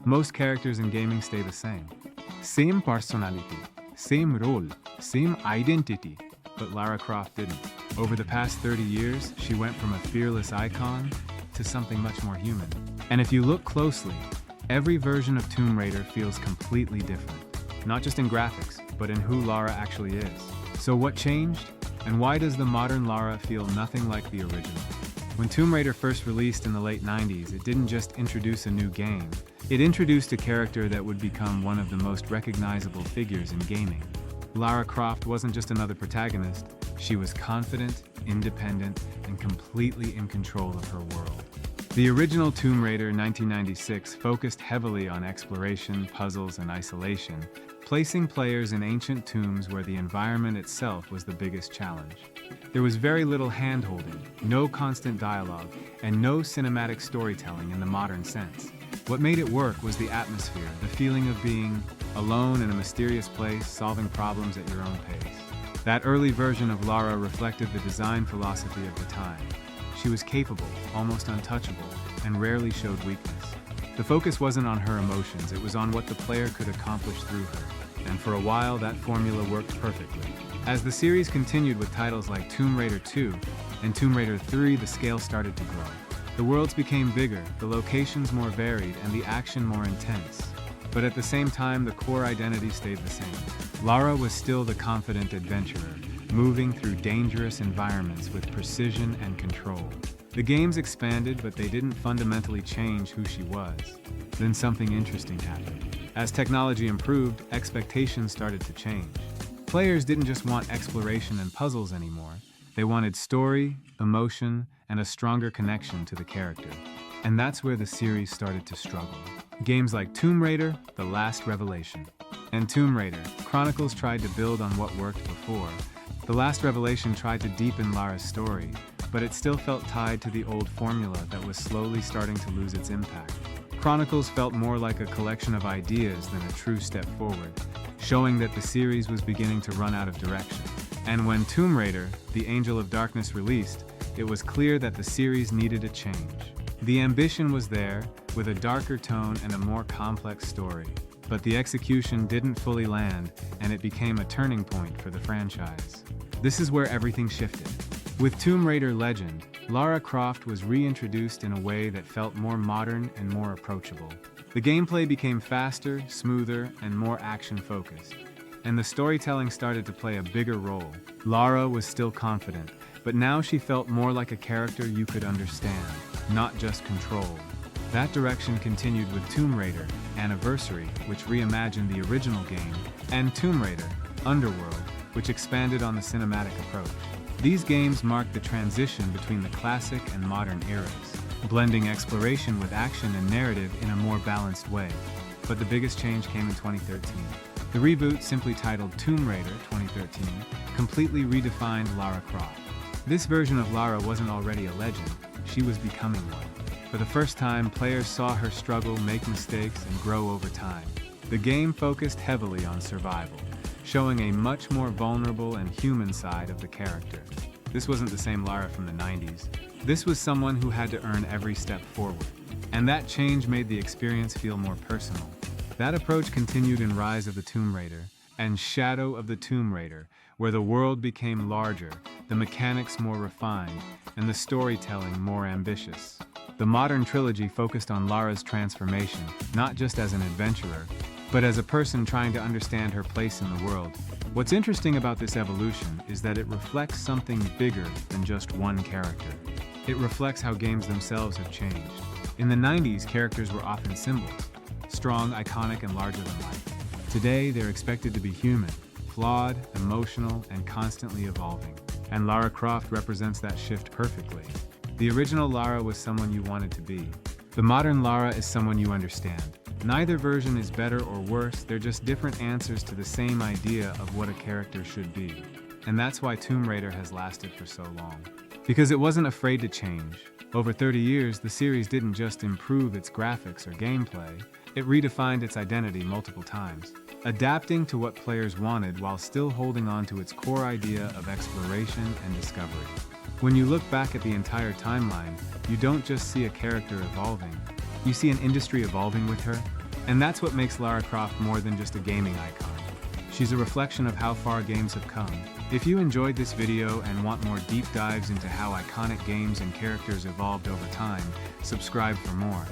Most characters in gaming stay the same. Same personality, same role, same identity. But Lara Croft didn't. Over the past 30 years, she went from a fearless icon to something much more human. And if you look closely, every version of Tomb Raider feels completely different. Not just in graphics, but in who Lara actually is. So what changed? And why does the modern Lara feel nothing like the original? When Tomb Raider first released in the late 90s, it didn't just introduce a new game. It introduced a character that would become one of the most recognizable figures in gaming. Lara Croft wasn't just another protagonist, she was confident, independent, and completely in control of her world. The original Tomb Raider 1996 focused heavily on exploration, puzzles, and isolation, placing players in ancient tombs where the environment itself was the biggest challenge. There was very little hand-holding, no constant dialogue, and no cinematic storytelling in the modern sense. What made it work was the atmosphere, the feeling of being alone in a mysterious place, solving problems at your own pace. That early version of Lara reflected the design philosophy of the time. She was capable, almost untouchable, and rarely showed weakness. The focus wasn't on her emotions, it was on what the player could accomplish through her. And for a while, that formula worked perfectly. As the series continued with titles like Tomb Raider 2 and Tomb Raider 3, the scale started to grow. The worlds became bigger, the locations more varied, and the action more intense. But at the same time, the core identity stayed the same. Lara was still the confident adventurer, moving through dangerous environments with precision and control. The games expanded, but they didn't fundamentally change who she was. Then something interesting happened. As technology improved, expectations started to change. Players didn't just want exploration and puzzles anymore. They wanted story, emotion, and a stronger connection to the character. And that's where the series started to struggle. Games like Tomb Raider, The Last Revelation, and Tomb Raider Chronicles tried to build on what worked before. The Last Revelation tried to deepen Lara's story, but it still felt tied to the old formula that was slowly starting to lose its impact. Chronicles felt more like a collection of ideas than a true step forward, showing that the series was beginning to run out of direction. And when Tomb Raider, The Angel of Darkness released, it was clear that the series needed a change. The ambition was there, with a darker tone and a more complex story. But the execution didn't fully land, and it became a turning point for the franchise. This is where everything shifted. With Tomb Raider Legend, Lara Croft was reintroduced in a way that felt more modern and more approachable. The gameplay became faster, smoother, and more action-focused. And the storytelling started to play a bigger role. Lara was still confident, but now she felt more like a character you could understand, not just control. That direction continued with Tomb Raider Anniversary, which reimagined the original game, and Tomb Raider Underworld, which expanded on the cinematic approach. These games marked the transition between the classic and modern eras, blending exploration with action and narrative in a more balanced way. But the biggest change came in 2013. The reboot, simply titled Tomb Raider 2013, completely redefined Lara Croft. This version of Lara wasn't already a legend, she was becoming one. For the first time, players saw her struggle, make mistakes, and grow over time. The game focused heavily on survival, showing a much more vulnerable and human side of the character. This wasn't the same Lara from the 90s. This was someone who had to earn every step forward. And that change made the experience feel more personal. That approach continued in Rise of the Tomb Raider and Shadow of the Tomb Raider, where the world became larger, the mechanics more refined, and the storytelling more ambitious. The modern trilogy focused on Lara's transformation, not just as an adventurer, but as a person trying to understand her place in the world. What's interesting about this evolution is that it reflects something bigger than just one character. It reflects how games themselves have changed. In the 90s, characters were often symbols, strong, iconic, and larger than life. Today, they're expected to be human, flawed, emotional, and constantly evolving. And Lara Croft represents that shift perfectly. The original Lara was someone you wanted to be. The modern Lara is someone you understand. Neither version is better or worse, they're just different answers to the same idea of what a character should be. And that's why Tomb Raider has lasted for so long. Because it wasn't afraid to change. Over 30 years, the series didn't just improve its graphics or gameplay, it redefined its identity multiple times, adapting to what players wanted while still holding on to its core idea of exploration and discovery. When you look back at the entire timeline, you don't just see a character evolving, you see an industry evolving with her. And that's what makes Lara Croft more than just a gaming icon. She's a reflection of how far games have come. If you enjoyed this video and want more deep dives into how iconic games and characters evolved over time, subscribe for more.